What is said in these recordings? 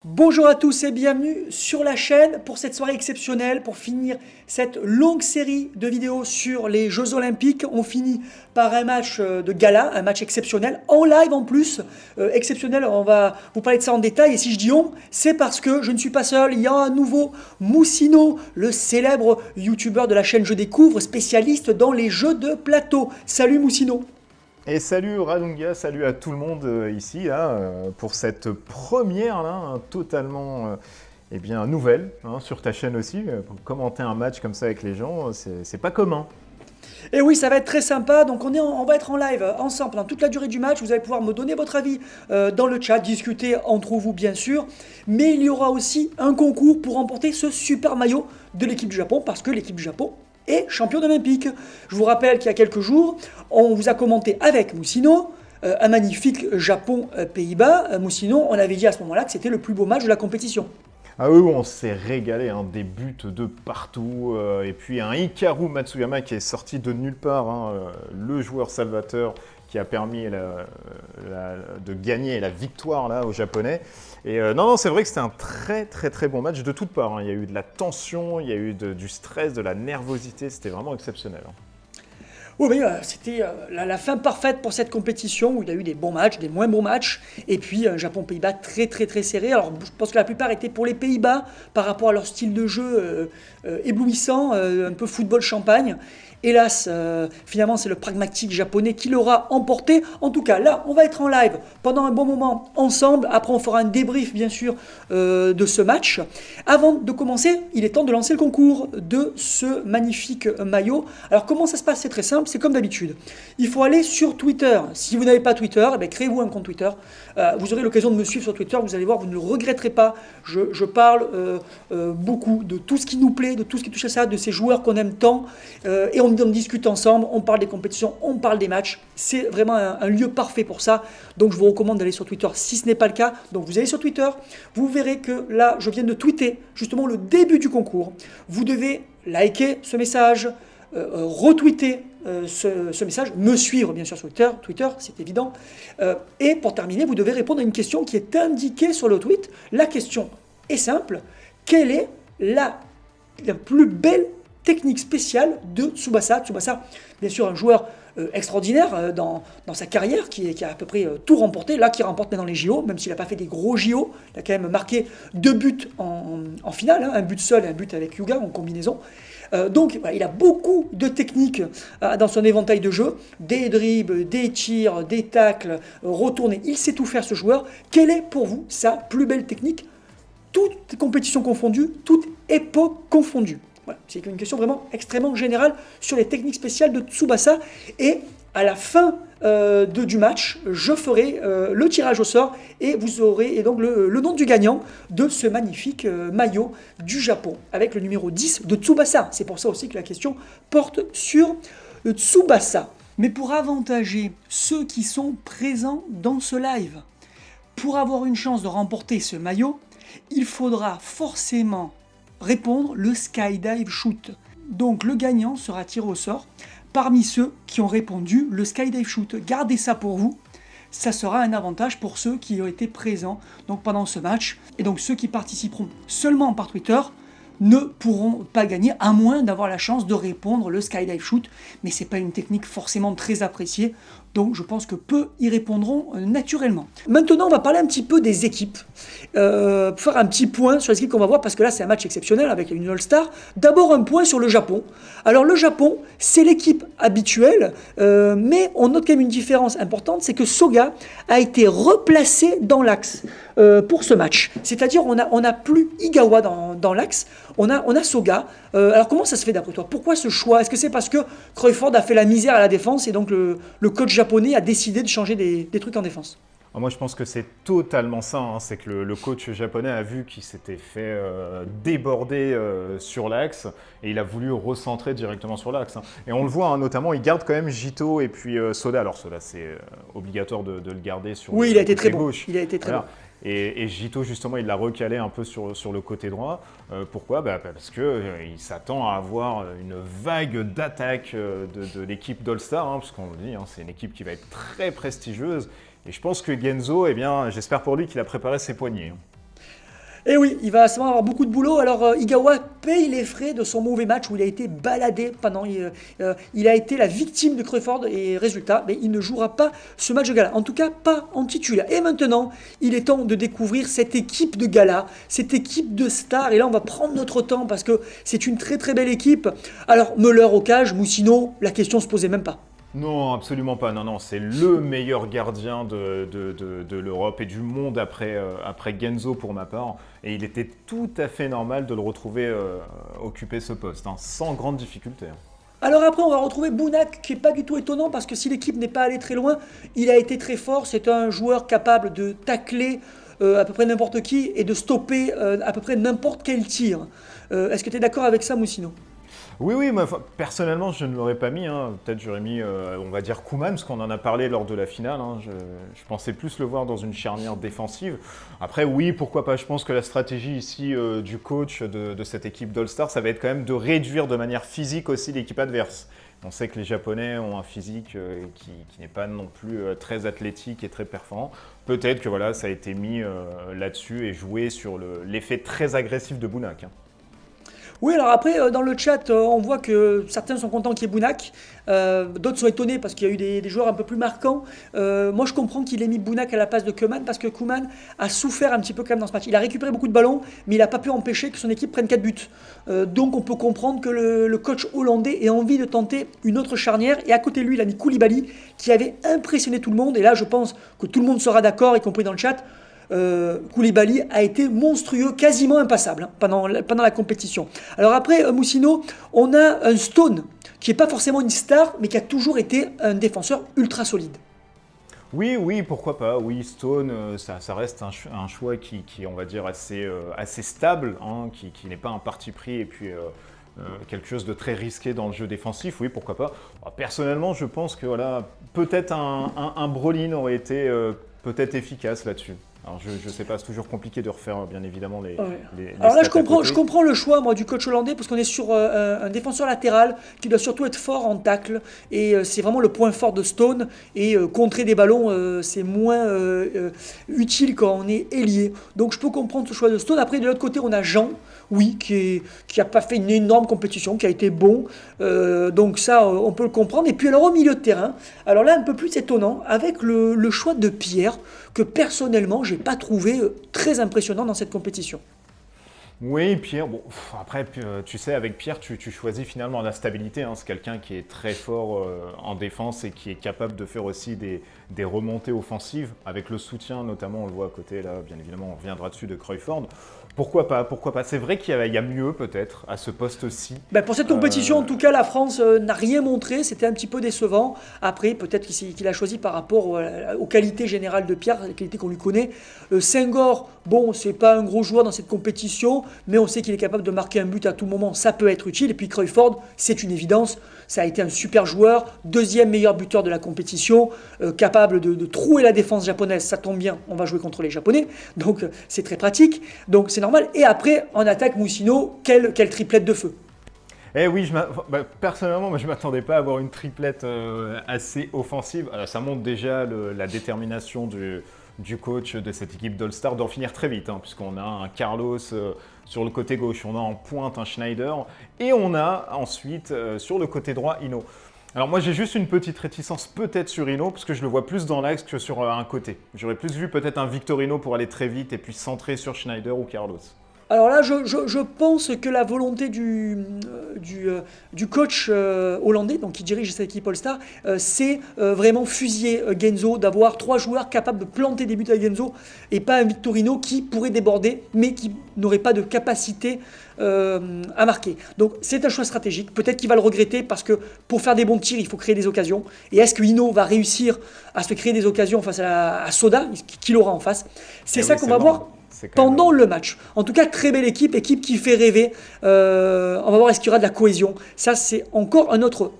Bonjour à tous et bienvenue sur la chaîne pour cette soirée exceptionnelle, pour finir cette longue série de vidéos sur les Jeux Olympiques. On finit par un match de gala, un match exceptionnel, en live en plus, exceptionnel, on va vous parler de ça en détail. Et si je dis on, c'est parce que je ne suis pas seul, il y a un nouveau Moussino, le célèbre youtubeur de la chaîne Je Découvre, spécialiste dans les jeux de plateau. Salut Moussino. Et salut Radunga, salut à tout le monde ici là, pour cette première là, totalement nouvelle sur ta chaîne aussi. Pour commenter un match comme ça avec les gens, c'est pas commun. Et oui, ça va être très sympa. Donc on va être en live ensemble pendant toute la durée du match. Vous allez pouvoir me donner votre avis dans le chat, discuter entre vous bien sûr. Mais il y aura aussi un concours pour remporter ce super maillot de l'équipe du Japon parce que l'équipe du Japon est championne olympique. Je vous rappelle qu'il y a quelques jours, on vous a commenté avec Moussino un magnifique Japon-Pays-Bas. Moussino, on avait dit à ce moment-là que c'était le plus beau match de la compétition. Ah oui, on s'est régalé, des buts de partout, et puis un Hikaru Matsuyama qui est sorti de nulle part, le joueur salvateur qui a permis de gagner la victoire là, aux Japonais. Et non, c'est vrai que c'était un très bon match de toutes parts. Il y a eu de la tension, il y a eu du stress, de la nervosité, c'était vraiment exceptionnel. Oui, mais c'était la fin parfaite pour cette compétition où il y a eu des bons matchs, des moins bons matchs, et puis Japon-Pays-Bas très serré. Alors je pense que la plupart étaient pour les Pays-Bas par rapport à leur style de jeu éblouissant, un peu football champagne. Hélas, finalement, c'est le pragmatique japonais qui l'aura emporté. En tout cas, là, on va être en live pendant un bon moment ensemble. Après, on fera un débrief, bien sûr, de ce match. Avant de commencer, il est temps de lancer le concours de ce magnifique maillot. Alors, comment ça se passe? C'est très simple, c'est comme d'habitude. Il faut aller sur Twitter. Si vous n'avez pas Twitter, créez-vous un compte Twitter. Vous aurez l'occasion de me suivre sur Twitter. Vous allez voir, vous ne le regretterez pas. Je parle beaucoup de tout ce qui nous plaît, de tout ce qui touche à ça, de ces joueurs qu'on aime tant. Et on discute ensemble, on parle des compétitions, on parle des matchs. C'est vraiment un lieu parfait pour ça. Donc je vous recommande d'aller sur Twitter si ce n'est pas le cas. Donc vous allez sur Twitter, vous verrez que là, je viens de tweeter justement le début du concours. Vous devez liker ce message, retweeter ce message, me suivre bien sûr sur Twitter, c'est évident. Et pour terminer, vous devez répondre à une question qui est indiquée sur le tweet. La question est simple. Quelle est la plus belle technique spéciale de Tsubasa? Tsubasa, bien sûr, un joueur extraordinaire dans sa carrière, qui a à peu près tout remporté, là qui remporte maintenant les JO, même s'il n'a pas fait des gros JO, il a quand même marqué 2 buts en finale, un but seul et un but avec Yuga en combinaison. Donc voilà, il a beaucoup de techniques dans son éventail de jeu, des dribbles, des tirs, des tacles, retournés, il sait tout faire ce joueur. Quelle est pour vous sa plus belle technique, toutes compétitions confondues, toute époque confondue? Voilà, c'est une question vraiment extrêmement générale sur les techniques spéciales de Tsubasa. Et à la fin du match, je ferai le tirage au sort et vous aurez donc le nom du gagnant de ce magnifique maillot du Japon avec le numéro 10 de Tsubasa. C'est pour ça aussi que la question porte sur Tsubasa. Mais pour avantager ceux qui sont présents dans ce live, pour avoir une chance de remporter ce maillot, il faudra forcément répondre le skydive shoot. Donc le gagnant sera tiré au sort parmi ceux qui ont répondu le skydive shoot. Gardez ça pour vous, ça sera un avantage pour ceux qui ont été présents donc pendant ce match. Et donc ceux qui participeront seulement par Twitter ne pourront pas gagner, à moins d'avoir la chance de répondre le skydive shoot. Mais c'est pas une technique forcément très appréciée, donc je pense que peu y répondront naturellement. Maintenant, on va parler un petit peu des équipes. Faire un petit point sur les équipes qu'on va voir, parce que là, c'est un match exceptionnel avec une All-Star. D'abord, un point sur le Japon. Alors, le Japon, c'est l'équipe habituelle, mais on note quand même une différence importante, c'est que Soga a été replacé dans l'axe pour ce match. C'est-à-dire, on a plus Igawa dans l'axe, on a Soga. Alors, comment ça se fait d'après toi? Pourquoi ce choix? Est-ce que c'est parce que Crawford a fait la misère à la défense et donc le coach japonais a décidé de changer des trucs en défense? Moi, je pense que c'est totalement ça. C'est que le coach japonais a vu qu'il s'était fait déborder sur l'axe et il a voulu recentrer directement sur l'axe. Et on le voit, notamment, il garde quand même Jito et puis Soda. Alors, Soda, c'est obligatoire de le garder sur oui, le il a été côté très gauche. bon. Il a été très bon. Et Jito, justement, il l'a recalé un peu sur le côté droit. Pourquoi? Parce qu'il s'attend à avoir une vague d'attaque de l'équipe d'All-Star, parce qu'on le dit, c'est une équipe qui va être très prestigieuse. Et je pense que Genzo, j'espère pour lui qu'il a préparé ses poignets. Et oui, il va sûrement avoir beaucoup de boulot. Alors, Igawa paye les frais de son mauvais match où il a été baladé pendant. Il a été la victime de Crawford et résultat, mais il ne jouera pas ce match de gala. En tout cas, pas en titulaire. Et maintenant, il est temps de découvrir cette équipe de gala, cette équipe de stars. Et là, on va prendre notre temps parce que c'est une très très belle équipe. Alors, Müller au cage, Moussino, la question se posait même pas. Non, absolument pas. Non, non, c'est le meilleur gardien de l'Europe et du monde après Genzo pour ma part. Et il était tout à fait normal de le retrouver occuper ce poste, hein, sans grande difficulté. Alors après, on va retrouver Bounak, qui est pas du tout étonnant parce que si l'équipe n'est pas allée très loin, il a été très fort. C'est un joueur capable de tacler à peu près n'importe qui et de stopper à peu près n'importe quel tir. Est-ce que tu es d'accord avec ça, Moussino? Oui, oui, moi, personnellement, je ne l'aurais pas mis, hein. Peut-être j'aurais mis, on va dire, Koeman, parce qu'on en a parlé lors de la finale, hein. Je pensais plus le voir dans une charnière défensive. Après, oui, pourquoi pas. Je pense que la stratégie ici du coach de cette équipe d'All-Star, ça va être quand même de réduire de manière physique aussi l'équipe adverse. On sait que les Japonais ont un physique qui n'est pas non plus très athlétique et très performant. Peut-être que voilà, ça a été mis là-dessus et joué sur l'effet très agressif de Bounak, hein. Oui, alors après, dans le chat, on voit que certains sont contents qu'il y ait Bounak, d'autres sont étonnés parce qu'il y a eu des joueurs un peu plus marquants. Moi, je comprends qu'il ait mis Bounak à la place de Koeman parce que Koeman a souffert un petit peu quand même dans ce match. Il a récupéré beaucoup de ballons, mais il n'a pas pu empêcher que son équipe prenne 4 buts. Donc, on peut comprendre que le coach hollandais ait envie de tenter une autre charnière. Et à côté de lui, il a mis Koulibaly, qui avait impressionné tout le monde. Et là, je pense que tout le monde sera d'accord, y compris dans le chat. Koulibaly a été monstrueux, quasiment impassable hein, pendant la compétition. Alors après, Moussino, on a un Stone qui n'est pas forcément une star, mais qui a toujours été un défenseur ultra solide. Oui, oui, pourquoi pas. Oui, Stone, ça reste un choix qui, on va dire, assez stable, hein, qui n'est pas un parti pris et puis quelque chose de très risqué dans le jeu défensif. Oui, pourquoi pas. Personnellement, je pense que voilà, peut-être un Brolin aurait été peut-être efficace là-dessus. Alors je ne sais pas, c'est toujours compliqué de refaire bien évidemment les Alors là, stats à côté. je comprends le choix moi du coach hollandais parce qu'on est sur un défenseur latéral qui doit surtout être fort en tacle et c'est vraiment le point fort de Stone et contrer des ballons c'est moins utile quand on est ailier. Donc je peux comprendre ce choix de Stone. Après de l'autre côté, on a Jean. Oui, qui a pas fait une énorme compétition, qui a été bon. Donc ça, on peut le comprendre. Et puis alors au milieu de terrain, alors là un peu plus étonnant, avec le choix de Pierre, que personnellement, j'ai pas trouvé très impressionnant dans cette compétition. Oui, Pierre, bon, après, tu sais, avec Pierre, tu choisis finalement la stabilité, hein. C'est quelqu'un qui est très fort en défense et qui est capable de faire aussi des remontées offensives, avec le soutien, notamment, on le voit à côté, là, bien évidemment, on reviendra dessus, de Crawford. Pourquoi pas, pourquoi pas. C'est vrai qu'il y a mieux, peut-être, à ce poste-ci. Ben pour cette compétition, en tout cas, la France n'a rien montré. C'était un petit peu décevant. Après, peut-être qu'il a choisi par rapport aux qualités générales de Pierre, les qualités qu'on lui connaît. Senghor, bon, c'est pas un gros joueur dans cette compétition, mais on sait qu'il est capable de marquer un but à tout moment. Ça peut être utile. Et puis Crawford, c'est une évidence. Ça a été un super joueur, deuxième meilleur buteur de la compétition, capable de trouer la défense japonaise. Ça tombe bien, on va jouer contre les Japonais, donc c'est très pratique. Donc c'est normal. Et après, en attaque, Moussino, quelle triplette de feu. Eh oui, personnellement, je ne m'attendais pas à avoir une triplette assez offensive. Alors, ça montre déjà la détermination du coach de cette équipe d'All-Star d'en finir très vite, hein, puisqu'on a un Carlos sur le côté gauche, on a en pointe un Schneider, et on a ensuite sur le côté droit Ino. Alors moi j'ai juste une petite réticence peut-être sur Ino, parce que je le vois plus dans l'axe que sur un côté. J'aurais plus vu peut-être un Victorino pour aller très vite et puis centrer sur Schneider ou Carlos. Alors là, je pense que la volonté du coach hollandais, donc qui dirige cette équipe All-Star, c'est vraiment fusiller Genzo, d'avoir 3 joueurs capables de planter des buts à Genzo, et pas un Victorino qui pourrait déborder, mais qui n'aurait pas de capacité à marquer. Donc c'est un choix stratégique. Peut-être qu'il va le regretter parce que pour faire des bons tirs, il faut créer des occasions. Et est-ce que Ino va réussir à se créer des occasions face à Soda, qui l'aura en face? C'est ça qu'on va voir pendant le match. En tout cas, très belle équipe qui fait rêver. On va voir est-ce qu'il y aura de la cohésion. Ça, c'est encore un autre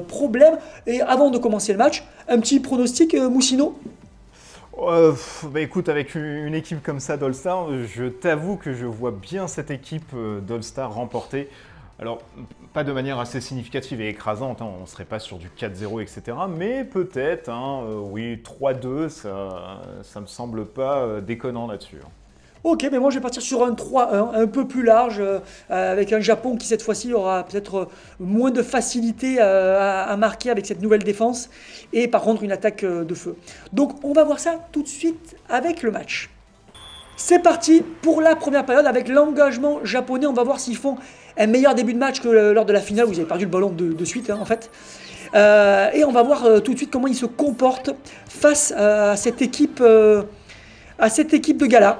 problème. Et avant de commencer le match, un petit pronostic, Moussino? Écoute, avec une équipe comme ça d'All-Star, je t'avoue que je vois bien cette équipe d'All-Star remporter. Alors, pas de manière assez significative et écrasante, hein, on ne serait pas sur du 4-0, etc. Mais peut-être, hein, oui, 3-2, ça me semble pas déconnant là-dessus. Ok, mais moi je vais partir sur un 3-1, un peu plus large, avec un Japon qui cette fois-ci aura peut-être moins de facilité à marquer avec cette nouvelle défense, et par contre une attaque de feu. Donc on va voir ça tout de suite avec le match. C'est parti pour la première période avec l'engagement japonais. On va voir s'ils font un meilleur début de match que lors de la finale où ils avaient perdu le ballon de suite en fait. Et on va voir tout de suite comment ils se comportent face à cette équipe de gala.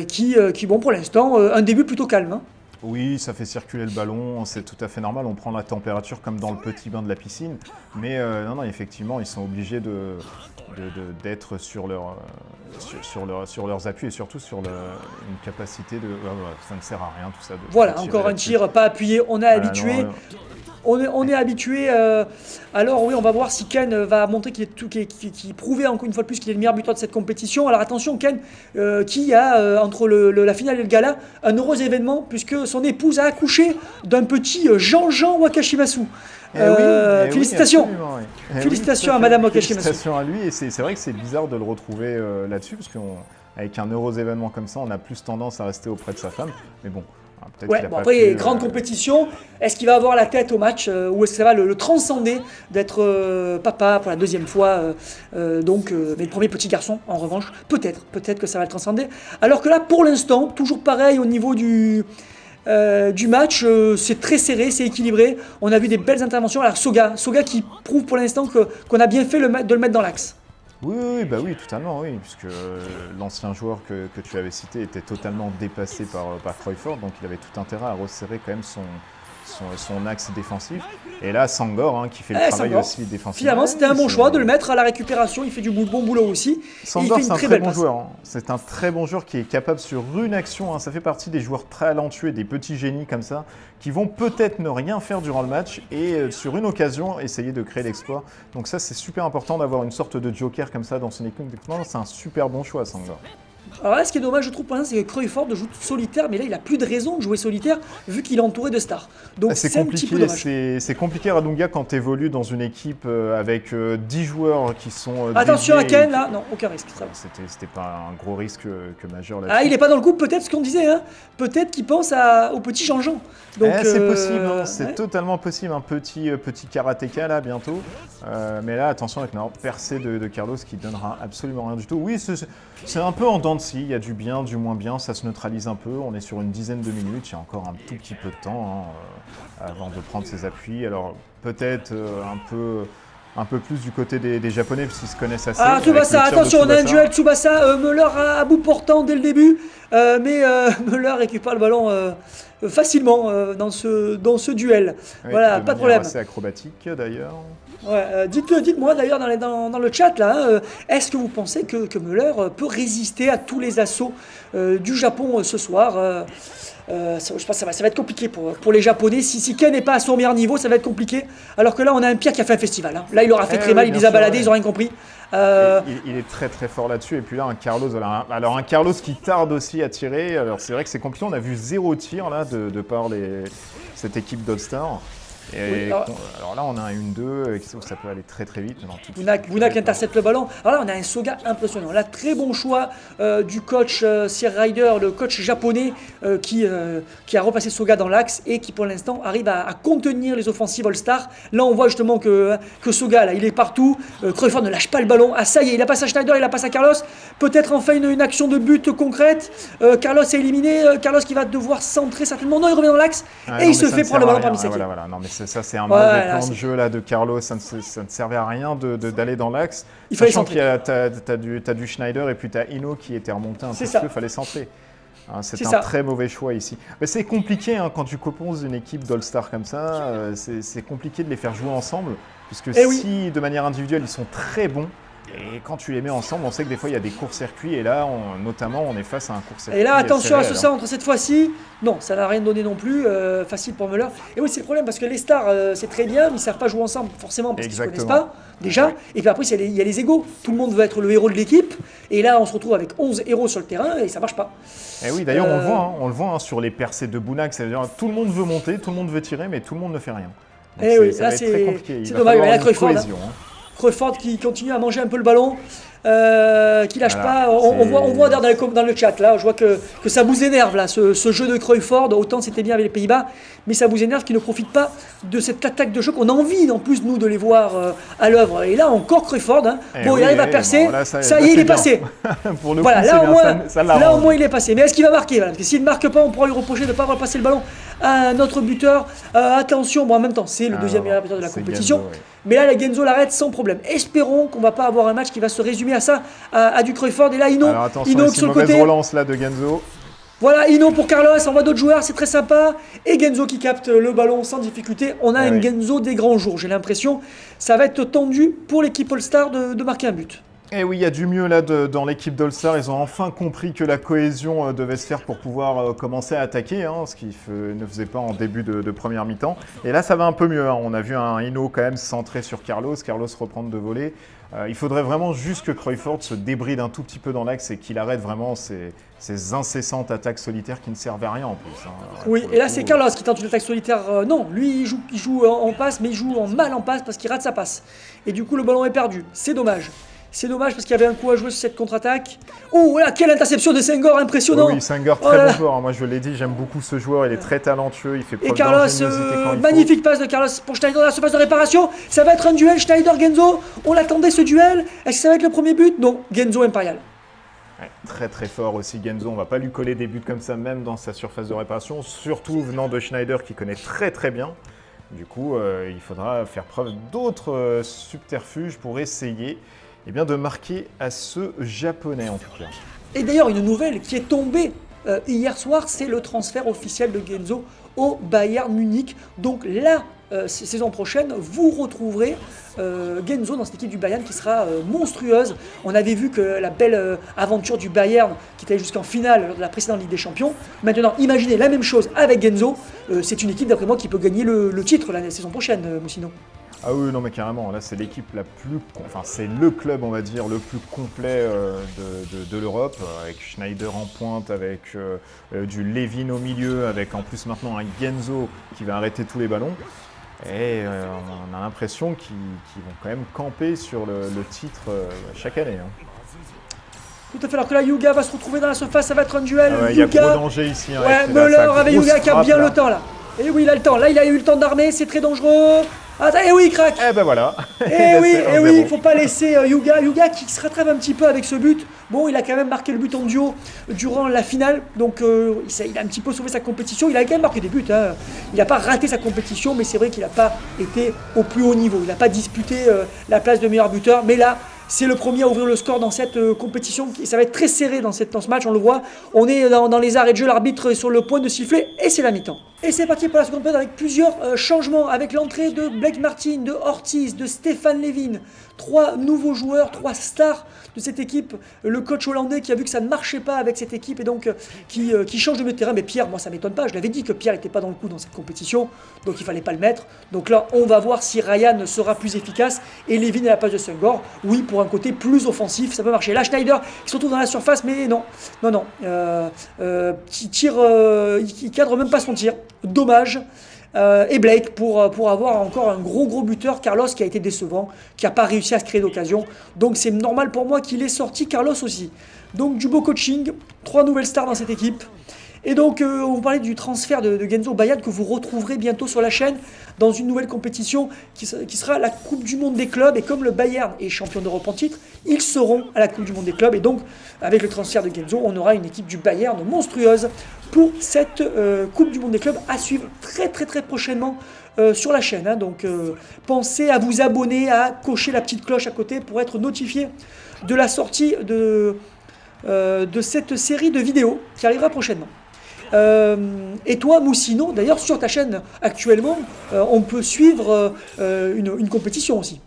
Qui, bon, pour l'instant, un début plutôt calme. Hein. Oui, ça fait circuler le ballon, c'est tout à fait normal, on prend la température comme dans le petit bain de la piscine, mais non, effectivement, ils sont obligés d'être sur leurs appuis et surtout sur une capacité de... ça ne sert à rien tout ça. Voilà, encore un tir pas appuyé, on est habitué. On est habitué. Alors oui, on va voir si Ken va montrer qu'il prouvait encore une fois de plus qu'il est le meilleur buteur de cette compétition. Alors attention, Ken, qui a entre la finale et le gala un heureux événement puisque son épouse a accouché d'un petit Jean-Jean Wakashimasu. Félicitations. Oui. Félicitations à Madame Wakashimasu. Félicitations à lui, et c'est vrai que c'est bizarre de le retrouver là-dessus parce qu'avec un heureux événement comme ça, on a plus tendance à rester auprès de sa femme, mais bon. Ouais, bon, après, grande compétition. Est-ce qu'il va avoir la tête au match ou est-ce que ça va le transcender d'être papa pour la deuxième fois mais le premier petit garçon, en revanche, peut-être que ça va le transcender. Alors que là, pour l'instant, toujours pareil au niveau du match, c'est très serré, c'est équilibré. On a vu des belles interventions. Alors Soga qui prouve pour l'instant qu'on a bien fait de le mettre dans l'axe. Oui, totalement, oui, puisque l'ancien joueur que tu avais cité était totalement dépassé par Cruyfford, donc il avait tout intérêt à resserrer quand même son axe défensif. Et là, Sangor, qui fait le travail Sangor. aussi défensif. Finalement, c'était un bon choix de le mettre à la récupération, il fait du bon boulot aussi. Sangor, c'est un très bon joueur. C'est un très bon joueur qui est capable sur une action, ça fait partie des joueurs talentueux, des petits génies comme ça, qui vont peut-être ne rien faire durant le match et sur une occasion essayer de créer l'exploit. Donc ça, c'est super important d'avoir une sorte de joker comme ça dans son équipe. C'est un super bon choix, Sangor. Alors là, ce qui est dommage, je trouve, pour l'instant, c'est que Cruyfford joue solitaire, mais là, il n'a plus de raison de jouer solitaire vu qu'il est entouré de stars. Donc c'est un petit peu dommage. C'est compliqué, Radunga, quand tu évolues dans une équipe avec 10 joueurs qui sont. Attention à Ken, là, non, aucun risque. C'était pas un gros risque que majeur là. Ah, il n'est pas dans le coup, peut-être ce qu'on disait, hein. Peut-être qu'il pense au petit Jean-Jean. C'est possible, c'est totalement possible, un petit karatéka là bientôt. Mais là, attention avec la percée de Carlos qui donnera absolument rien du tout. Oui, c'est un peu en dents de scie, il y a du bien, du moins bien, ça se neutralise un peu. On est sur une dizaine de minutes, il y a encore un tout petit peu de temps avant de prendre ses appuis. Alors peut-être un peu plus du côté des Japonais, parce qu'ils se connaissent assez. Ah, Tsubasa, attention, on a un duel Tsubasa, Müller à bout portant dès le début, mais Müller récupère le ballon facilement dans ce duel. Oui, voilà, pas de problème. C'est acrobatique d'ailleurs. Ouais, dites-moi d'ailleurs dans le chat là, est-ce que vous pensez que Müller peut résister à tous les assauts du Japon ce soir je pense que ça va être compliqué pour les Japonais. Si Ken n'est pas à son meilleur niveau, ça va être compliqué. Alors que là, on a un Pierre qui a fait un festival. Hein. Là, il aura fait très mal, il les a baladés, ils n'ont rien compris. Il est très très fort là-dessus. Et puis là, un Carlos, alors un Carlos qui tarde aussi à tirer. Alors c'est vrai que c'est compliqué. On a vu 0 tir là de par cette équipe d'All-Star. Et alors là, on a un 1-2, ça peut aller très très vite. Bounak qui intercepte le ballon. Alors là, on a un Soga impressionnant. Là, très bon choix du coach Sir Ryder, le coach japonais qui a repassé Soga dans l'axe et qui pour l'instant arrive à contenir les offensives All-Star. Là, on voit justement que Soga, là, il est partout. Cruyfford ne lâche pas le ballon. Ah, ça y est, il a passé à Schneider, il a passé à Carlos. Peut-être enfin une action de but concrète. Carlos est éliminé. Carlos qui va devoir centrer certainement. Non, il revient dans l'axe et il se fait prendre le ballon par Misaki. Voilà. Non, mais ça, c'est un mauvais plan de jeu là, de Carlos. Ça ne servait à rien d'aller dans l'axe. Sachant qu'il y a t'as du Schneider et puis t'as Ino qui était remonté un petit peu, il fallait centrer. C'est un très mauvais choix ici. Mais c'est compliqué quand tu composes une équipe d'All-Star comme ça. C'est compliqué de les faire jouer ensemble. Puisque si de manière individuelle ils sont très bons, et quand tu les mets ensemble, on sait que des fois il y a des courts-circuits et là, notamment, on est face à un court-circuit. Et là, attention à ce centre cette fois-ci. Non, ça n'a rien donné non plus. Facile pour Müller. Et oui, c'est le problème parce que les stars, c'est très bien, mais ils ne savent pas jouer ensemble forcément parce qu'ils ne se connaissent pas déjà. Ouais. Et puis après, il y a les égos. Tout le monde veut être le héros de l'équipe. Et là, on se retrouve avec 11 héros sur le terrain et ça ne marche pas. Et oui, d'ailleurs, on le voit sur les percées de Bounak. C'est-à-dire tout le monde veut monter, tout le monde veut tirer, mais tout le monde ne fait rien. Donc et oui, là, c'est dommage. Il y a Cruyfford. Cruyfford qui continue à manger un peu le ballon. qui lâche Voilà, pas. On voit dans le chat là, je vois que ça vous énerve là, ce jeu de Cruyfford. Autant c'était bien avec les Pays-Bas, mais ça vous énerve qu'ils ne profitent pas de cette attaque de jeu qu'on a envie en plus nous de les voir à l'œuvre. Et là encore Cruyfford, hein. Bon, il arrive à percer. Bon, là, ça y est, il est passé. Pour le Voilà, coup, là, au moins, ça là au moins il est passé. Mais est-ce qu'il va marquer? Parce que s'il ne marque pas, on pourra lui reprocher de ne pas avoir passé le ballon à notre buteur. Attention, bon en même temps, c'est le deuxième meilleur buteur de la compétition. Genzo, oui. Mais là, la Genzo l'arrête sans problème. Espérons qu'on ne va pas avoir un match qui va se résumer à ça, à du Cruyfford. Et là, Ino, Alors attention, Ino ici, sur le mauvaise côté. relance là de Genzo. Voilà, Ino pour Carlos, on voit d'autres joueurs, c'est très sympa. Et Genzo qui capte le ballon sans difficulté. On a une Genzo des grands jours, j'ai l'impression. Ça va être tendu pour l'équipe All-Star de marquer un but. Et oui, il y a du mieux là dans l'équipe d'All-Star. Ils ont enfin compris que la cohésion devait se faire pour pouvoir commencer à attaquer, ce qu'ils ne faisaient pas en début de première mi-temps. Et là, ça va un peu mieux. On a vu un Ino quand même centré sur Carlos reprendre de volée. Il faudrait vraiment juste que Cruyfford se débride un tout petit peu dans l'axe et qu'il arrête vraiment ces incessantes attaques solitaires qui ne servent à rien en plus. Oui, et là c'est Carlos qui tente une attaque solitaire. Non, lui il joue en passe, mais il joue en mal en passe parce qu'il rate sa passe. Et du coup le ballon est perdu. C'est dommage. C'est dommage parce qu'il y avait un coup à jouer sur cette contre-attaque. Oh là, quelle interception de Senghor, impressionnant! Oui, Senghor, très bon joueur. Moi je l'ai dit, j'aime beaucoup ce joueur, il est très talentueux, il fait preuve d'ingéniosité quand il faut. Magnifique passe de Carlos pour Schneider dans la surface de réparation. Ça va être un duel Schneider-Genzo. On l'attendait ce duel. Est-ce que ça va être le premier but? Non, Genzo Impérial. Ouais, très très fort aussi Genzo, on va pas lui coller des buts comme ça même dans sa surface de réparation, surtout venant de Schneider qui connaît très très bien. Du coup, il faudra faire preuve d'autres subterfuges pour essayer de marquer à ce japonais en tout cas. Et d'ailleurs, une nouvelle qui est tombée hier soir, c'est le transfert officiel de Genzo au Bayern Munich. Donc la saison prochaine, vous retrouverez Genzo dans cette équipe du Bayern qui sera monstrueuse. On avait vu que la belle aventure du Bayern qui était jusqu'en finale lors de la précédente Ligue des Champions. Maintenant, imaginez la même chose avec Genzo. C'est une équipe, d'après moi, qui peut gagner le titre la saison prochaine, Moussino. Ah oui, non mais carrément, là c'est l'équipe la plus... Enfin c'est le club, on va dire, le plus complet de l'Europe, avec Schneider en pointe, avec du Levin au milieu, avec en plus maintenant un Genzo qui va arrêter tous les ballons. Et on a l'impression qu'ils vont quand même camper sur le titre chaque année. Tout à fait, alors que là Yuga va se retrouver dans la surface, ça va être un duel. Il y a gros danger ici. Ouais, Müller avec Yuga qui a bien le temps là. Et oui, il a le temps. Là, il a eu le temps d'armer, c'est très dangereux. Attends, et oui, il craque. Eh ben voilà. Et oui, il faut pas laisser Yuga qui se rattrape un petit peu avec ce but. Bon, il a quand même marqué le but en duo durant la finale, donc il a un petit peu sauvé sa compétition. Il a quand même marqué des buts. Il n'a pas raté sa compétition, mais c'est vrai qu'il n'a pas été au plus haut niveau. Il n'a pas disputé la place de meilleur buteur, mais là. C'est le premier à ouvrir le score dans cette compétition. Ça va être très serré dans ce match, on le voit. On est dans les arrêts de jeu, l'arbitre est sur le point de siffler et c'est la mi-temps. Et c'est parti pour la seconde période avec plusieurs changements, avec l'entrée de Blake Martin, de Ortiz, de Stéphane Levin. 3 nouveaux joueurs, 3 stars de cette équipe. Le coach hollandais qui a vu que ça ne marchait pas avec cette équipe et donc qui change de milieu de terrain. Mais Pierre, moi ça m'étonne pas, je l'avais dit que Pierre n'était pas dans le coup dans cette compétition, donc il fallait pas le mettre. Donc là, on va voir si Ryan sera plus efficace et Levin à la place de Senghor. Oui, pour un côté plus offensif, ça peut marcher. Là, Schneider qui se retrouve dans la surface, mais non. Qui tire, il cadre même pas son tir. Dommage. Et Blake pour avoir encore un gros buteur, Carlos qui a été décevant, qui n'a pas réussi à se créer d'occasion. Donc c'est normal pour moi qu'il ait sorti Carlos aussi. Donc du beau coaching, 3 nouvelles stars dans cette équipe. Et donc on parlait du transfert de Genzo Bayern que vous retrouverez bientôt sur la chaîne dans une nouvelle compétition qui sera la Coupe du Monde des clubs. Et comme le Bayern est champion d'Europe en titre, ils seront à la Coupe du Monde des clubs. Et donc avec le transfert de Genzo, on aura une équipe du Bayern monstrueuse pour cette Coupe du Monde des clubs à suivre très prochainement sur la chaîne. Donc pensez à vous abonner, à cocher la petite cloche à côté pour être notifié de la sortie de cette série de vidéos qui arrivera prochainement. Et toi, Moussino, d'ailleurs, sur ta chaîne actuellement, on peut suivre une compétition aussi.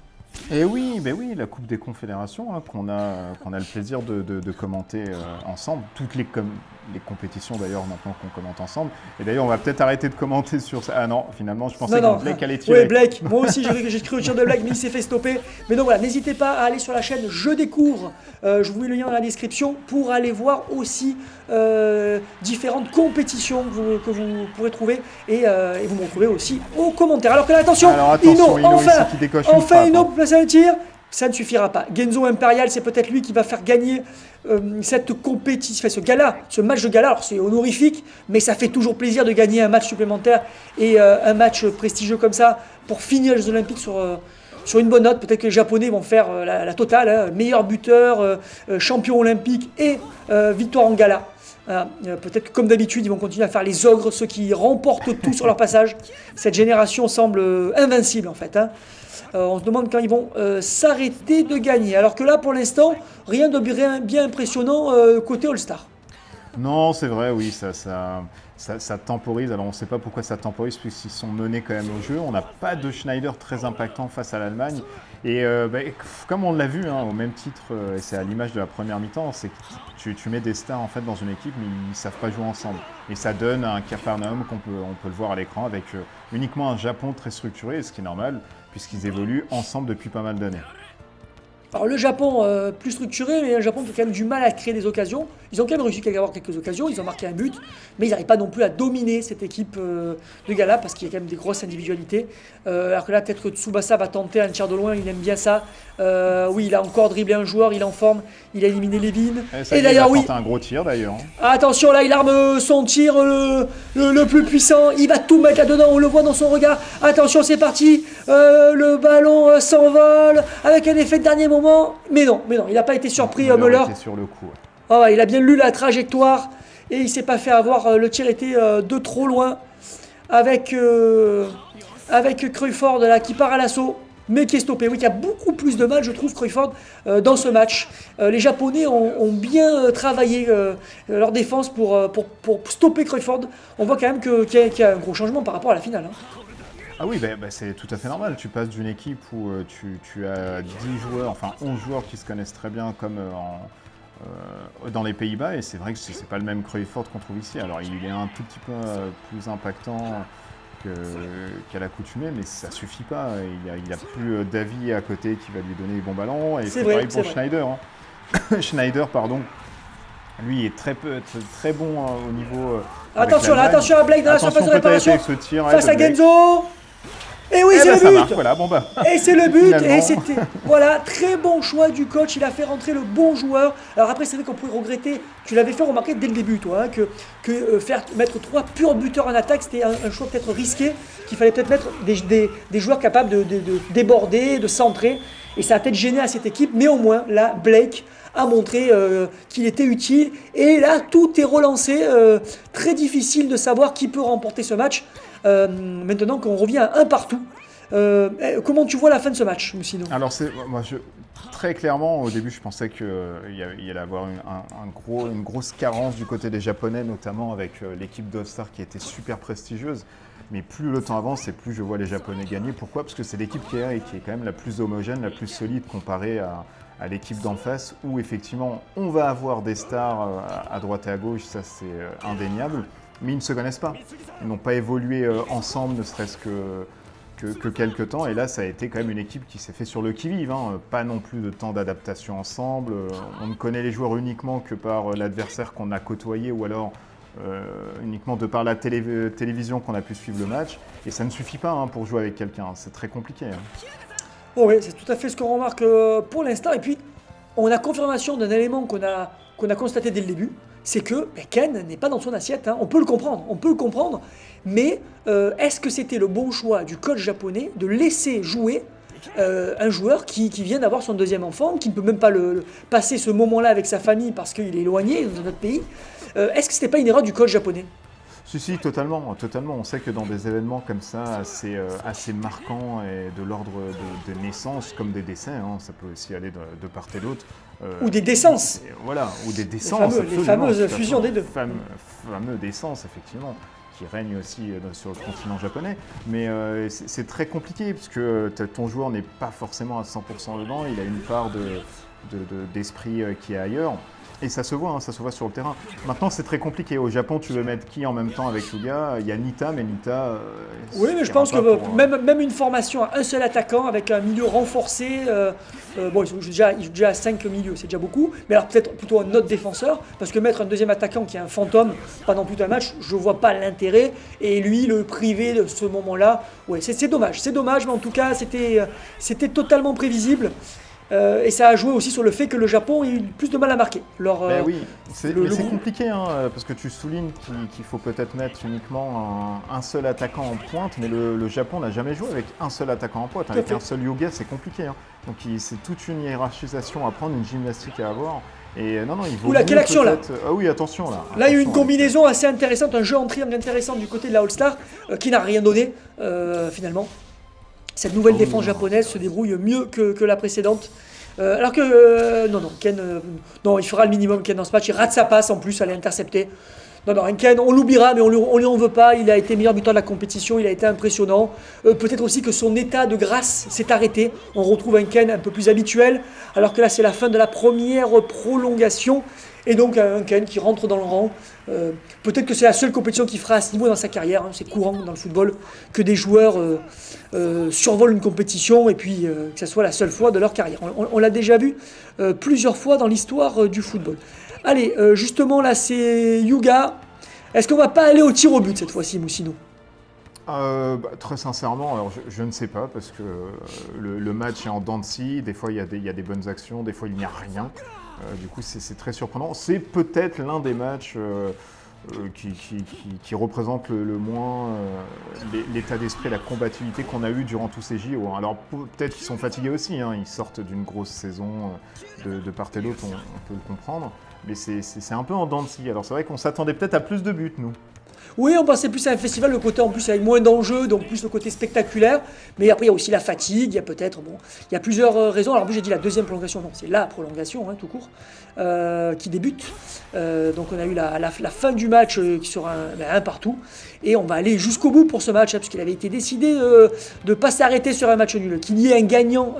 Et oui, la Coupe des Confédérations qu'on a le plaisir de commenter ensemble. Toutes les compétitions d'ailleurs maintenant qu'on commente ensemble. Et d'ailleurs, on va peut-être arrêter de commenter sur ça. Ah non, finalement, je pensais que Blake allait tirer. Oui, Blake. Moi aussi, j'ai cru au tir de Blake, mais il s'est fait stopper. Mais donc voilà, n'hésitez pas à aller sur la chaîne Je Découvre. Je vous mets le lien dans la description pour aller voir aussi différentes compétitions que vous pourrez trouver et vous me retrouvez aussi aux commentaires. Alors que là, attention, Ino Ino ici qui décoche enfin Ino pour placer un tir. ça ne suffira pas. Genzo Imperial, c'est peut-être lui qui va faire gagner cette compétition, ce gala, ce match de gala. Alors c'est honorifique, mais ça fait toujours plaisir de gagner un match supplémentaire et un match prestigieux comme ça pour finir les Olympiques sur une bonne note. Peut-être que les Japonais vont faire la totale, hein, meilleur buteur, champion olympique et victoire en gala. Peut-être que comme d'habitude, ils vont continuer à faire les ogres, ceux qui remportent tout sur leur passage. Cette génération semble invincible en fait. Hein. On se demande quand ils vont s'arrêter de gagner. Alors que là, pour l'instant, rien de bien impressionnant côté All-Star. Non, c'est vrai, oui, ça temporise. Alors on ne sait pas pourquoi ça temporise puisqu'ils sont menés quand même au jeu. On n'a pas de Schneider très impactant face à l'Allemagne. Et comme on l'a vu, hein, au même titre, et c'est à l'image de la première mi-temps, c'est que tu mets des stars en fait, dans une équipe mais ils ne savent pas jouer ensemble. Et ça donne un Capernaum on peut le voir à l'écran avec uniquement un Japon très structuré, ce qui est normal puisqu'ils évoluent ensemble depuis pas mal d'années. Alors le Japon, plus structuré, mais un Japon qui a quand même du mal à créer des occasions. Ils ont quand même réussi à avoir quelques occasions, ils ont marqué un but, mais ils n'arrivent pas non plus à dominer cette équipe de gala parce qu'il y a quand même des grosses individualités. Alors que là, peut-être que Tsubasa va tenter un tir de loin, il aime bien ça. Oui, il a encore dribblé un joueur, il est en forme, il a éliminé Levin. Et d'ailleurs, oui. Il a tenté un gros tir d'ailleurs. Attention, là, il arme son tir le plus puissant, il va tout mettre là-dedans, on le voit dans son regard. Attention, c'est parti, le ballon s'envole avec un effet de dernier moment. Mais non, il n'a pas été surpris, Müller. Il était sur le coup. Ouais. Oh, il a bien lu la trajectoire et il ne s'est pas fait avoir. Le tir était de trop loin avec Cruyfford là, qui part à l'assaut, mais qui est stoppé. Oui, il y a beaucoup plus de mal, je trouve, Cruyfford, dans ce match. Les Japonais ont bien travaillé leur défense pour stopper Cruyfford. On voit quand même qu'il y a un gros changement par rapport à la finale. Hein. Ah oui, c'est tout à fait normal. Tu passes d'une équipe où tu as 10 joueurs, enfin 11 joueurs qui se connaissent très bien comme dans les Pays-Bas, et c'est vrai que c'est pas le même Cruyfford qu'on trouve ici. Alors il est un tout petit peu plus impactant qu'à l'accoutumée, mais ça suffit pas. Il n'y a plus Davy à côté qui va lui donner les bons ballons, et c'est pareil pour Schneider. Hein. Schneider, pardon. Lui est très bon au niveau. Attention à Blake dans la surface de réparation. Face à Genzo. Et oui, c'est le but. Marque, voilà, et c'est le but. Et c'était très bon choix du coach. Il a fait rentrer le bon joueur. Alors après, c'est vrai qu'on pouvait regretter. Tu l'avais fait remarquer dès le début, toi, hein, que mettre 3 purs buteurs en attaque, c'était un choix peut-être risqué. Qu'il fallait peut-être mettre des joueurs capables de déborder, de centrer. Et ça a peut-être gêné à cette équipe. Mais au moins, là, Blake a montré qu'il était utile. Et là, tout est relancé. Très difficile de savoir qui peut remporter ce match. Maintenant qu'on revient à un partout. Comment tu vois la fin de ce match, Moussino ? Alors, très clairement, au début, je pensais qu'il y allait avoir une grosse carence du côté des Japonais, notamment avec l'équipe d'All-Star qui était super prestigieuse. Mais plus le temps avance et plus je vois les Japonais gagner. Pourquoi ? Parce que c'est l'équipe qui est quand même la plus homogène, la plus solide comparée à l'équipe d'en face, où effectivement on va avoir des stars à droite et à gauche, ça c'est indéniable, mais ils ne se connaissent pas. Ils n'ont pas évolué ensemble, ne serait-ce que quelques temps, et là ça a été quand même une équipe qui s'est fait sur le qui-vive, hein. Pas non plus de temps d'adaptation ensemble, on ne connaît les joueurs uniquement que par l'adversaire qu'on a côtoyé, ou alors uniquement de par la télévision qu'on a pu suivre le match, et ça ne suffit pas hein, pour jouer avec quelqu'un, c'est très compliqué. Hein. Oh oui, c'est tout à fait ce qu'on remarque pour l'instant. Et puis, on a confirmation d'un élément qu'on a constaté dès le début, c'est que Ken n'est pas dans son assiette. Hein. On peut le comprendre. Mais est-ce que c'était le bon choix du coach japonais de laisser jouer un joueur qui vient d'avoir son deuxième enfant, qui ne peut même pas passer ce moment-là avec sa famille parce qu'il est éloigné dans un autre pays. Est-ce que c'était pas une erreur du coach japonais ? Si, totalement. On sait que dans des événements comme ça, assez marquants et de l'ordre de naissance, comme des décès, hein, ça peut aussi aller de part et d'autre. Ou des décences. Voilà, ou des décences. Les fameuses fusions des deux. Fameux décences, effectivement, qui règnent aussi sur le continent japonais. Mais c'est très compliqué, parce que ton joueur n'est pas forcément à 100% dedans, il a une part d'esprit qui est ailleurs. Et ça se voit sur le terrain. Maintenant, c'est très compliqué. Au Japon, tu veux mettre qui en même temps avec Yulia ? Il y a Nita, mais Nita... oui, mais je pense que même une formation à un seul attaquant, avec un milieu renforcé... bon, il joue déjà à 5 milieux, c'est déjà beaucoup. Mais alors peut-être plutôt un autre défenseur, parce que mettre un deuxième attaquant qui est un fantôme pendant tout un match, je ne vois pas l'intérêt. Et lui, le priver de ce moment-là, ouais, c'est dommage. C'est dommage, mais en tout cas, c'était totalement prévisible. Et ça a joué aussi sur le fait que le Japon ait eu plus de mal à marquer. Oui, c'est compliqué, hein, parce que tu soulignes qu'il faut peut-être mettre uniquement un seul attaquant en pointe, mais le Japon n'a jamais joué avec un seul attaquant en pointe. Avec un seul Yuga, c'est compliqué. Hein. Donc c'est toute une hiérarchisation à prendre, une gymnastique à avoir. Et non, il vaut Oula, quelle action là! Ah oui, attention là. Là, il y a eu une combinaison assez intéressante, un jeu en triangle intéressant du côté de la All-Star, qui n'a rien donné finalement. Cette nouvelle défense japonaise se débrouille mieux que la précédente. Alors que Ken, il fera le minimum Ken dans ce match, il rate sa passe en plus, elle est interceptée. Non, Ken, on l'oubliera, mais on lui en veut pas. Il a été meilleur buteur de la compétition, il a été impressionnant. Peut-être aussi que son état de grâce s'est arrêté. On retrouve un Ken un peu plus habituel, alors que là, c'est la fin de la première prolongation. Et donc, un Ken qui rentre dans le rang. Peut-être que c'est la seule compétition qu'il fera à ce niveau dans sa carrière. Hein. C'est courant dans le football que des joueurs survolent une compétition et puis que ce soit la seule fois de leur carrière. On l'a déjà vu plusieurs fois dans l'histoire du football. Allez, justement là c'est Yuga. Est-ce qu'on va pas aller au tir au but cette fois-ci, Moussino? Très sincèrement, alors je ne sais pas, parce que le match est en dents de scie, des fois il y a des bonnes actions, des fois il n'y a rien. Du coup c'est très surprenant. C'est peut-être l'un des matchs qui représente le moins l'état d'esprit, la combativité qu'on a eu durant tous ces JO. Alors peut-être qu'ils sont fatigués aussi, hein, ils sortent d'une grosse saison de part et d'autre, on peut le comprendre. Mais c'est un peu en dents de scie. Alors c'est vrai qu'on s'attendait peut-être à plus de buts, nous. Oui, on pensait plus à un festival, le côté en plus avec moins d'enjeux, donc plus le côté spectaculaire. Mais après, il y a aussi la fatigue, il y a peut-être, il y a plusieurs raisons. Alors, j'ai dit la deuxième prolongation, non, c'est la prolongation, hein, tout court, qui débute. Donc, on a eu la fin du match qui sera un partout. Et on va aller jusqu'au bout pour ce match, hein, puisqu'il avait été décidé de ne pas s'arrêter sur un match nul. Qu'il y ait un gagnant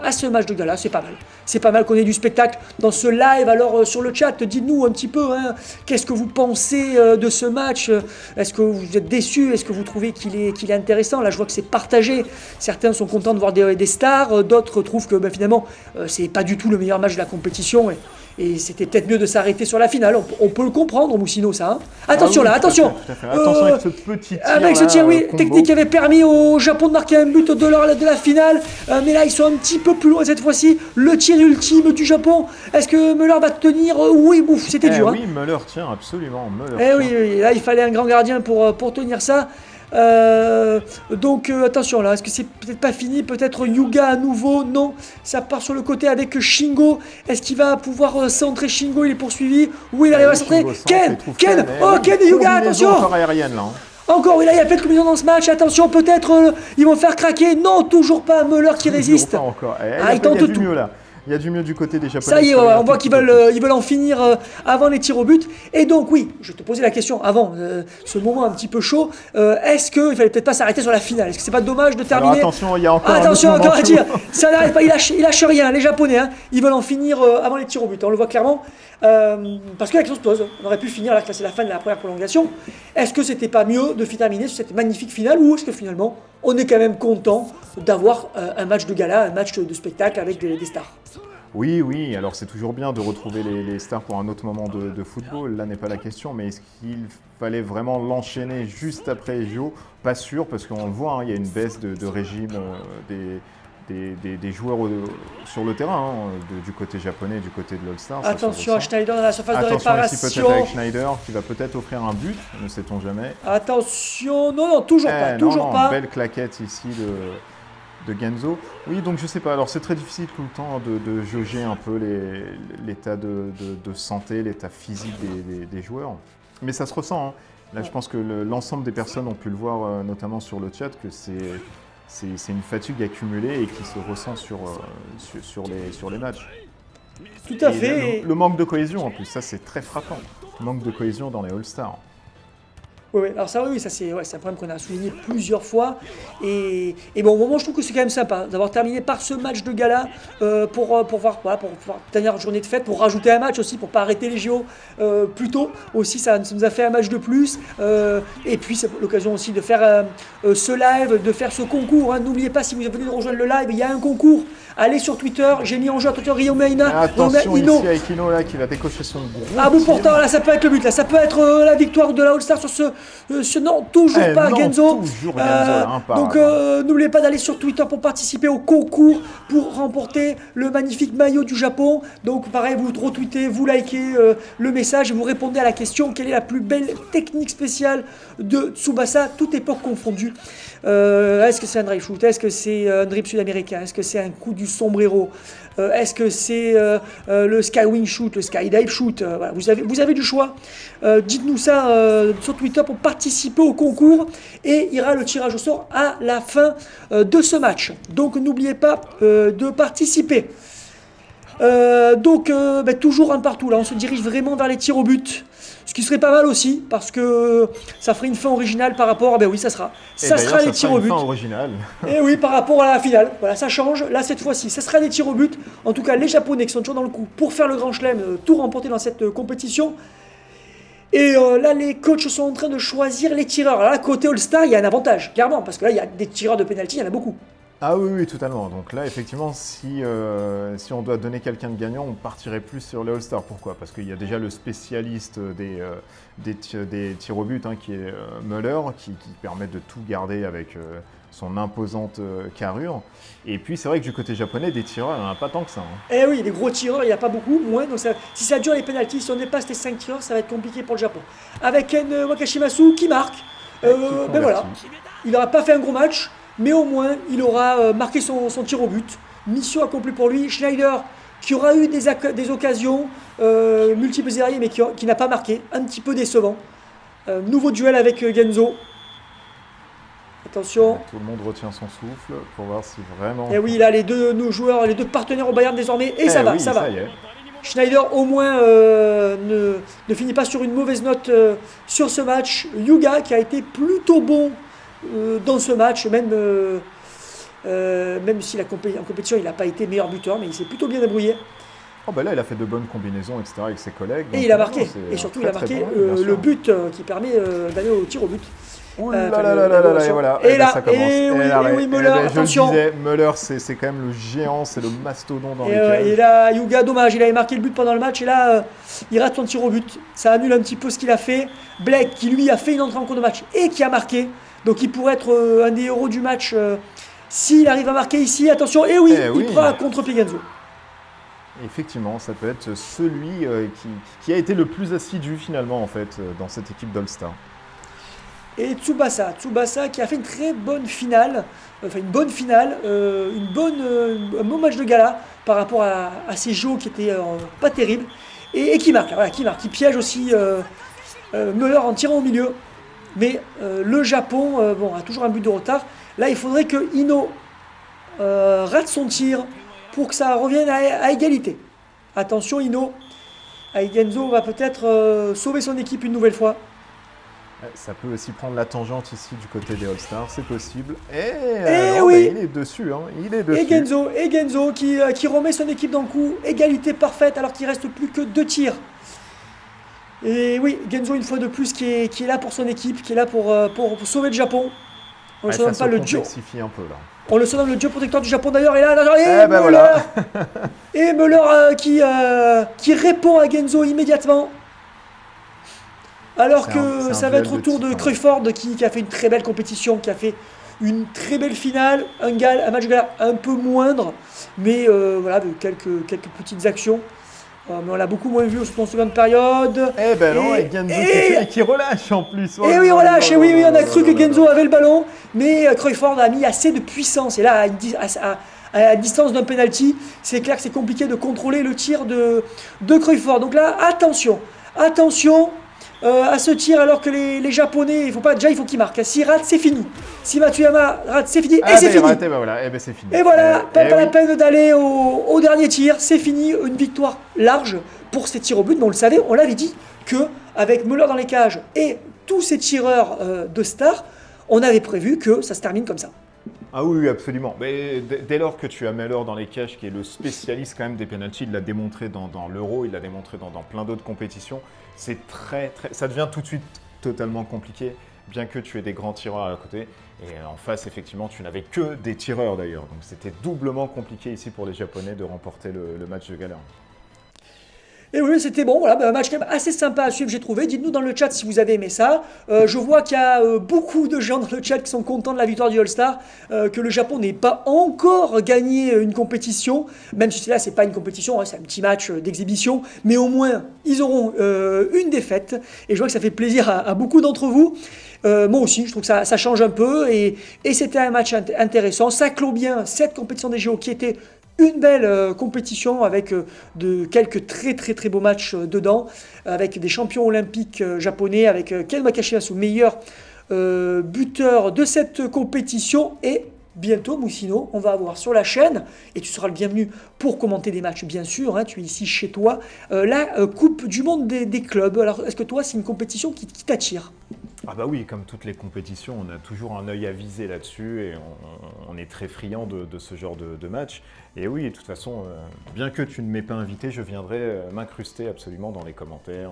à ce match de gala, c'est pas mal. C'est pas mal qu'on ait du spectacle dans ce live. Alors, sur le chat, dites-nous un petit peu, hein, qu'est-ce que vous pensez de ce match? Est-ce que vous êtes déçus? Est-ce que vous trouvez qu'il est intéressant? Là, je vois que c'est partagé. Certains sont contents de voir des stars, d'autres trouvent que finalement, c'est pas du tout le meilleur match de la compétition. Et c'était peut-être mieux de s'arrêter sur la finale. On peut le comprendre, Moussino, ça. Hein. Attention là, attention. Attention avec ce petit tir. Avec ce tir, oui, technique qui avait permis au Japon de marquer un but de la finale. Mais là, ils sont un petit peu plus loin cette fois-ci. Le tir ultime du Japon. Est-ce que Müller va tenir? Oui, c'était dur. Oui, Müller tient absolument. Oui, là, il fallait un grand gardien pour tenir ça. Donc attention là, est-ce que c'est peut-être pas fini? Peut-être Yuga à nouveau? Non, ça part sur le côté avec Shingo. Est-ce qu'il va pouvoir centrer Shingo? Il est poursuivi. Oui, il arrive à centrer. Ken et Yuga, attention. Encore aérienne là. Encore, oui, là il y a plein de combinaisons dans ce match. Attention, peut-être ils vont faire craquer. Non, toujours pas. Müller qui résiste. Pas encore. Il tente tout. Mieux, là. Il y a du mieux du côté des Japonais. Ça y est, on voit qu'ils veulent en finir avant les tirs au but. Et donc oui, je te posais la question avant ce moment un petit peu chaud. Est-ce qu'il fallait peut-être pas s'arrêter sur la finale? Est-ce que c'est pas dommage de terminer? Alors attention, il y a encore encore à dire. Ça n'arrive pas, ils lâchent rien. Les Japonais, hein, ils veulent en finir avant les tirs au but. On le voit clairement. Parce que la question se pose. On aurait pu finir là, que c'est la fin de la première prolongation. Est-ce que c'était pas mieux de terminer sur cette magnifique finale, ou est-ce que finalement on est quand même content d'avoir un match de gala, un match de spectacle avec des stars? Oui, alors c'est toujours bien de retrouver les stars pour un autre moment de football, là n'est pas la question, mais est-ce qu'il fallait vraiment l'enchaîner juste après les JO? Pas sûr, parce qu'on le voit, hein, il y a une baisse de régime des joueurs sur le terrain, hein, du côté japonais, du côté de l'All-Star. Attention à Schneider dans la surface de réparation. Attention ici peut-être avec Schneider, qui va peut-être offrir un but, ne sait-on jamais. Attention, non, toujours pas. Belle claquette ici de Genzo. Oui, donc je sais pas, alors c'est très difficile tout le temps de jauger un peu l'état de santé, l'état physique des joueurs. Mais ça se ressent, hein. Là, je pense que l'ensemble des personnes ont pu le voir, notamment sur le chat, que c'est une fatigue accumulée et qui se ressent sur les matchs. Tout à fait. Le manque de cohésion, en plus, ça c'est très frappant. Le manque de cohésion dans les All-Stars. Oui, alors ça, ça c'est un problème qu'on a souligné plusieurs fois. Et bon, au moment, je trouve que c'est quand même sympa d'avoir terminé par ce match de gala pour dernière journée de fête, pour rajouter un match aussi, pour pas arrêter les JO plus tôt. Aussi, ça nous a fait un match de plus. Et puis, c'est l'occasion aussi de faire ce live, de faire ce concours. Hein. N'oubliez pas, si vous venez de rejoindre le live, il y a un concours. Allez sur Twitter, j'ai mis en jeu attention Rio Meina. Attention ici avec Ino là qui va décocher son gros. À bout portant, là ça peut être le but, là ça peut être la victoire de la All-Star sur ce non, toujours pas non, Genzo. toujours Genzo, imparable. Donc n'oubliez pas d'aller sur Twitter pour participer au concours pour remporter le magnifique maillot du Japon. Donc pareil, vous retweetez, vous likez le message et vous répondez à la question: quelle est la plus belle technique spéciale de Tsubasa, toute époque confondue? Est-ce que c'est un drive shoot? Est-ce que c'est un drip sud-américain? Est-ce que c'est un coup du sombrero? Est-ce que c'est le skywing shoot, le skydive shoot? Voilà, vous avez du choix. Dites-nous ça sur Twitter pour participer au concours et il y aura le tirage au sort à la fin de ce match. Donc n'oubliez pas de participer. Toujours un partout. Là, on se dirige vraiment vers les tirs au but. Ce qui serait pas mal aussi, parce que ça ferait une fin originale par rapport. Oui, ça sera. Ça sera les tirs au but. Fin originale. Et oui, par rapport à la finale. Voilà, ça change. Là, cette fois-ci, ça sera des tirs au but. En tout cas, les Japonais qui sont toujours dans le coup pour faire le grand chelem, tout remporter dans cette compétition. Et là, les coachs sont en train de choisir les tireurs. Alors là, côté All-Star, il y a un avantage, clairement, parce que là, il y a des tireurs de penalty, il y en a beaucoup. Ah oui, totalement. Donc là, effectivement, si on doit donner quelqu'un de gagnant, on partirait plus sur les All-Stars. Pourquoi? Parce qu'il y a déjà le spécialiste des tirs au but, qui est Müller, qui permet de tout garder avec son imposante carrure. Et puis, c'est vrai que du côté japonais, des tireurs, il n'y en a pas tant que ça. Eh oui, des gros tireurs, il n'y a pas beaucoup, moins. Donc si ça dure les pénaltys, si on dépasse les 5 tireurs, ça va être compliqué pour le Japon. Avec Ken Wakashimasu qui marque. Voilà, il n'aura pas fait un gros match, mais au moins, il aura marqué son tir au but. Mission accomplie pour lui. Schneider, qui aura eu des occasions multiples et variées, mais qui n'a pas marqué. Un petit peu décevant. Nouveau duel avec Genzo. Attention. Tout le monde retient son souffle pour voir si vraiment... Et oui, là, les deux joueurs, les deux partenaires au Bayern désormais. Et ça va. Y est. Schneider, au moins, ne finit pas sur une mauvaise note sur ce match. Yuga, qui a été plutôt bon dans ce match, même si en compétition, il n'a pas été meilleur buteur, mais il s'est plutôt bien débrouillé. Là, il a fait de bonnes combinaisons, etc. avec ses collègues. Et il a marqué. Et surtout, il a marqué le but qui permet d'aller au tir au but. Ouh là là, et voilà. Et là, ça commence. oui, Müller, attention. Je le disais, Müller, c'est quand même le géant, c'est le mastodon dans les cages. Et là, Yuga, dommage, il avait marqué le but pendant le match, et là, il rate son tir au but. Ça annule un petit peu ce qu'il a fait. Blake, qui lui a fait une entrée en cours de match et qui a marqué. Donc il pourrait être un des héros du match s'il arrive à marquer ici. Attention, il prend à contre-pied Genzo. Effectivement, ça peut être celui qui a été le plus assidu finalement en fait dans cette équipe d'All-Star. Et Tsubasa qui a fait une très bonne finale, un bon match de gala par rapport à ses jeux qui étaient pas terribles, et qui marque, qui piège aussi Müller en tirant au milieu. Mais le Japon a toujours un but de retard. Là, il faudrait que Ino rate son tir pour que ça revienne à égalité. Attention, Ino. Genzo va peut-être sauver son équipe une nouvelle fois. Ça peut aussi prendre la tangente ici du côté des All-Stars, c'est possible. Oui. Il est dessus, il est dessus. Et Genzo qui remet son équipe dans le coup. Égalité parfaite alors qu'il reste plus que 2 tirs. Et oui, Genzo une fois de plus qui est là pour son équipe, qui est là pour sauver le Japon. On le surnomme pas le dieu. Un peu, là. On le surnomme le dieu protecteur du Japon d'ailleurs. Et là, Müller, voilà. et Müller qui répond à Genzo immédiatement. Alors que ça va être au tour de Crawford qui a fait une très belle compétition, qui a fait une très belle finale, un match de gala un peu moindre, mais de quelques petites actions. Mais on l'a beaucoup moins vu en seconde période. Et Genzo qui relâche en plus. Relâche. On a cru que Genzo avait le ballon, mais Crawford a mis assez de puissance. Et là, à distance d'un penalty, c'est clair que c'est compliqué de contrôler le tir de Crawford. Donc là, attention à ce tir, alors que les Japonais, il faut qu'ils marquent. S'ils ratent, c'est fini. Si Matsuyama rate, c'est fini. C'est fini. C'est fini. Et voilà, pas la peine d'aller au dernier tir. C'est fini. Une victoire large pour ces tirs au but. Mais on le savait, on l'avait dit, qu'avec Müller dans les cages et tous ces tireurs de star, on avait prévu que ça se termine comme ça. Ah oui, absolument. Mais dès lors que tu as Müller dans les cages, qui est le spécialiste quand même des penalties, il l'a démontré dans l'Euro, il l'a démontré dans plein d'autres compétitions, c'est ça devient tout de suite totalement compliqué, bien que tu aies des grands tireurs à côté. Et en face, effectivement, tu n'avais que des tireurs d'ailleurs. Donc c'était doublement compliqué ici pour les Japonais de remporter le match de gala. Et oui, c'était bon, voilà, un match quand même assez sympa à suivre, j'ai trouvé. Dites-nous dans le chat si vous avez aimé ça. Je vois qu'il y a beaucoup de gens dans le chat qui sont contents de la victoire du All-Star, que le Japon n'ait pas encore gagné une compétition, même si là, c'est pas une compétition, hein, c'est un petit match d'exhibition, mais au moins, ils auront une défaite. Et je vois que ça fait plaisir à beaucoup d'entre vous. Moi aussi, je trouve que ça change un peu et c'était un match intéressant. Ça clôt bien cette compétition des JO qui était une belle compétition avec de quelques très très très beaux matchs dedans, avec des champions olympiques japonais, avec Ken Makashimasu, meilleur buteur de cette compétition. Et bientôt, Moussino, on va avoir sur la chaîne, et tu seras le bienvenu pour commenter des matchs, bien sûr, hein, tu es ici chez toi, la Coupe du Monde des clubs. Alors, est-ce que toi, c'est une compétition qui t'attire ? Ah bah oui, comme toutes les compétitions, on a toujours un œil avisé là-dessus et on est très friand de ce genre de match. Et oui, de toute façon, bien que tu ne m'aies pas invité, je viendrai m'incruster absolument dans les commentaires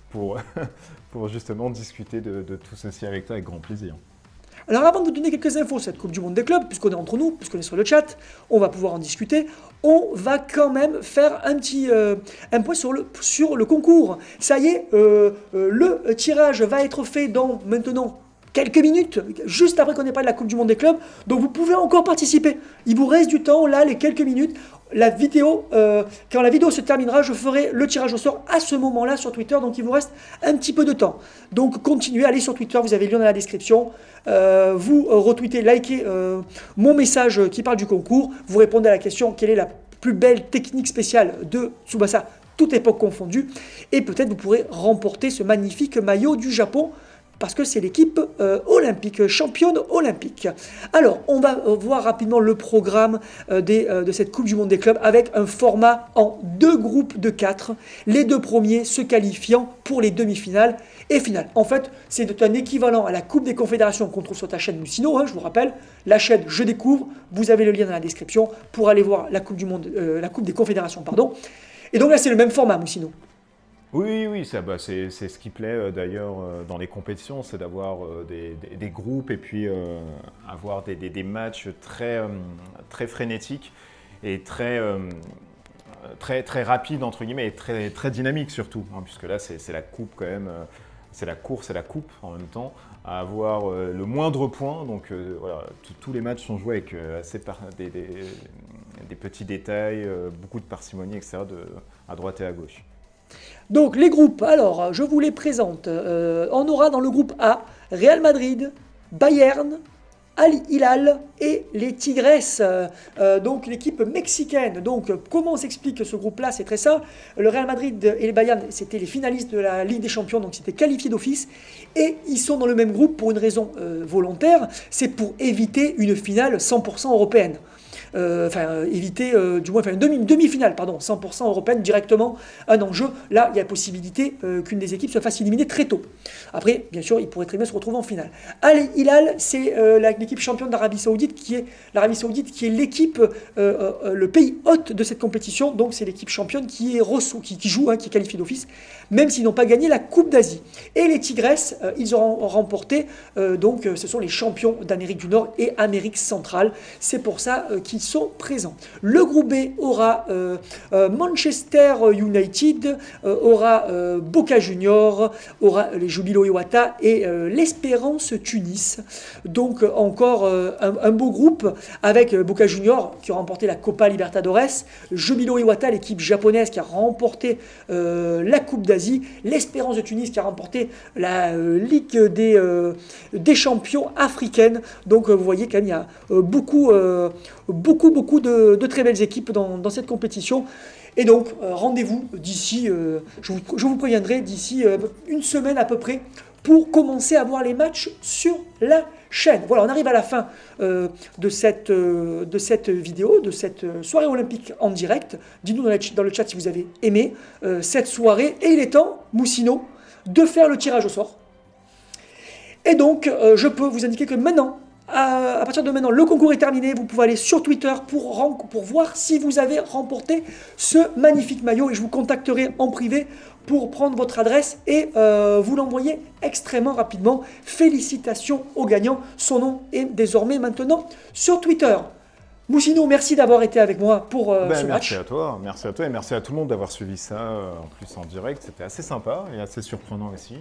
pour, pour justement discuter de tout ceci avec toi avec grand plaisir. Alors avant de vous donner quelques infos sur cette Coupe du Monde des clubs, puisqu'on est entre nous, puisqu'on est sur le chat, on va pouvoir en discuter, on va quand même faire un point sur le concours. Ça y est, le tirage va être fait dans maintenant quelques minutes, juste après qu'on ait parlé de la Coupe du Monde des clubs, donc vous pouvez encore participer. Il vous reste du temps, là, les quelques minutes. La vidéo, quand la vidéo se terminera, je ferai le tirage au sort à ce moment-là sur Twitter, donc il vous reste un petit peu de temps. Donc continuez, allez sur Twitter, vous avez le lien dans la description, vous retweetez, likez mon message qui parle du concours, vous répondez à la question quelle est la plus belle technique spéciale de Tsubasa, toute époque confondue, et peut-être vous pourrez remporter ce magnifique maillot du Japon, parce que c'est l'équipe olympique, championne olympique. Alors, on va voir rapidement le programme de cette Coupe du Monde des clubs avec un format en 2 groupes de 4, les 2 premiers se qualifiant pour les demi-finales et finales. En fait, c'est un équivalent à la Coupe des Confédérations qu'on trouve sur ta chaîne Moussino, hein, je vous rappelle, la chaîne Je Découvre, vous avez le lien dans la description pour aller voir la Coupe du Monde, la Coupe des Confédérations, pardon. Et donc là, c'est le même format, Moussino. Oui, c'est ce qui plaît d'ailleurs dans les compétitions, c'est d'avoir des groupes et puis avoir des matchs très frénétiques et très rapides entre guillemets et très dynamiques surtout, hein, puisque là c'est la coupe quand même, c'est la course et la coupe en même temps, à avoir le moindre point, donc voilà, tous les matchs sont joués avec des petits détails, beaucoup de parcimonie, etc. à droite et à gauche. Donc les groupes, alors je vous les présente. On aura dans le groupe A Real Madrid, Bayern, Al Hilal et les Tigres, donc l'équipe mexicaine. Donc comment on s'explique ce groupe-là? C'est très simple. Le Real Madrid et les Bayern, c'était les finalistes de la Ligue des Champions, donc c'était qualifiés d'office. Et ils sont dans le même groupe pour une raison volontaire, c'est pour éviter une finale 100% européenne. Éviter du moins une demi-finale, pardon, 100% européenne directement, un enjeu. Là, il y a possibilité qu'une des équipes se fasse éliminer très tôt. Après, bien sûr, ils pourraient très bien se retrouver en finale. Al Hilal, c'est l'équipe championne d'Arabie Saoudite qui est l'équipe, le pays hôte de cette compétition. Donc, c'est l'équipe championne qui joue, hein, qui est qualifiée d'office, même s'ils n'ont pas gagné la Coupe d'Asie. Et les Tigres, ils auront remporté, ce sont les champions d'Amérique du Nord et Amérique centrale. C'est pour ça qu'ils sont présents. Le groupe B aura Manchester United, aura Boca Juniors, aura les Júbilo Iwata et l'Espérance Tunis. Donc encore un beau groupe avec Boca Juniors qui a remporté la Copa Libertadores, Júbilo Iwata, l'équipe japonaise qui a remporté la Coupe d'Asie, l'Espérance de Tunis qui a remporté la Ligue des champions africaine. Donc vous voyez quand même il y a beaucoup de très belles équipes dans cette compétition. Et donc, rendez-vous d'ici, je vous préviendrai, d'ici une semaine à peu près, pour commencer à voir les matchs sur la chaîne. Voilà, on arrive à la fin de cette vidéo, de cette soirée olympique en direct. Dites-nous dans le chat si vous avez aimé cette soirée. Et il est temps, Moussino, de faire le tirage au sort. Et donc, je peux vous indiquer que maintenant, à partir de maintenant, le concours est terminé. Vous pouvez aller sur Twitter pour voir si vous avez remporté ce magnifique maillot. Et je vous contacterai en privé pour prendre votre adresse et vous l'envoyer extrêmement rapidement. Félicitations au gagnant. Son nom est désormais maintenant sur Twitter. Moussino, merci d'avoir été avec moi pour ce Merci match. à toi, et merci à tout le monde d'avoir suivi ça en plus en direct. C'était assez sympa et assez surprenant aussi.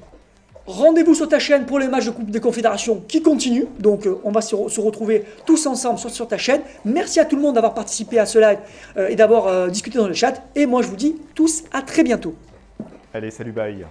Rendez-vous sur ta chaîne pour les matchs de Coupe des Confédérations qui continuent. Donc on va se retrouver tous ensemble sur ta chaîne. Merci à tout le monde d'avoir participé à ce live et d'avoir discuté dans le chat. Et moi je vous dis tous à très bientôt. Allez, salut, bye.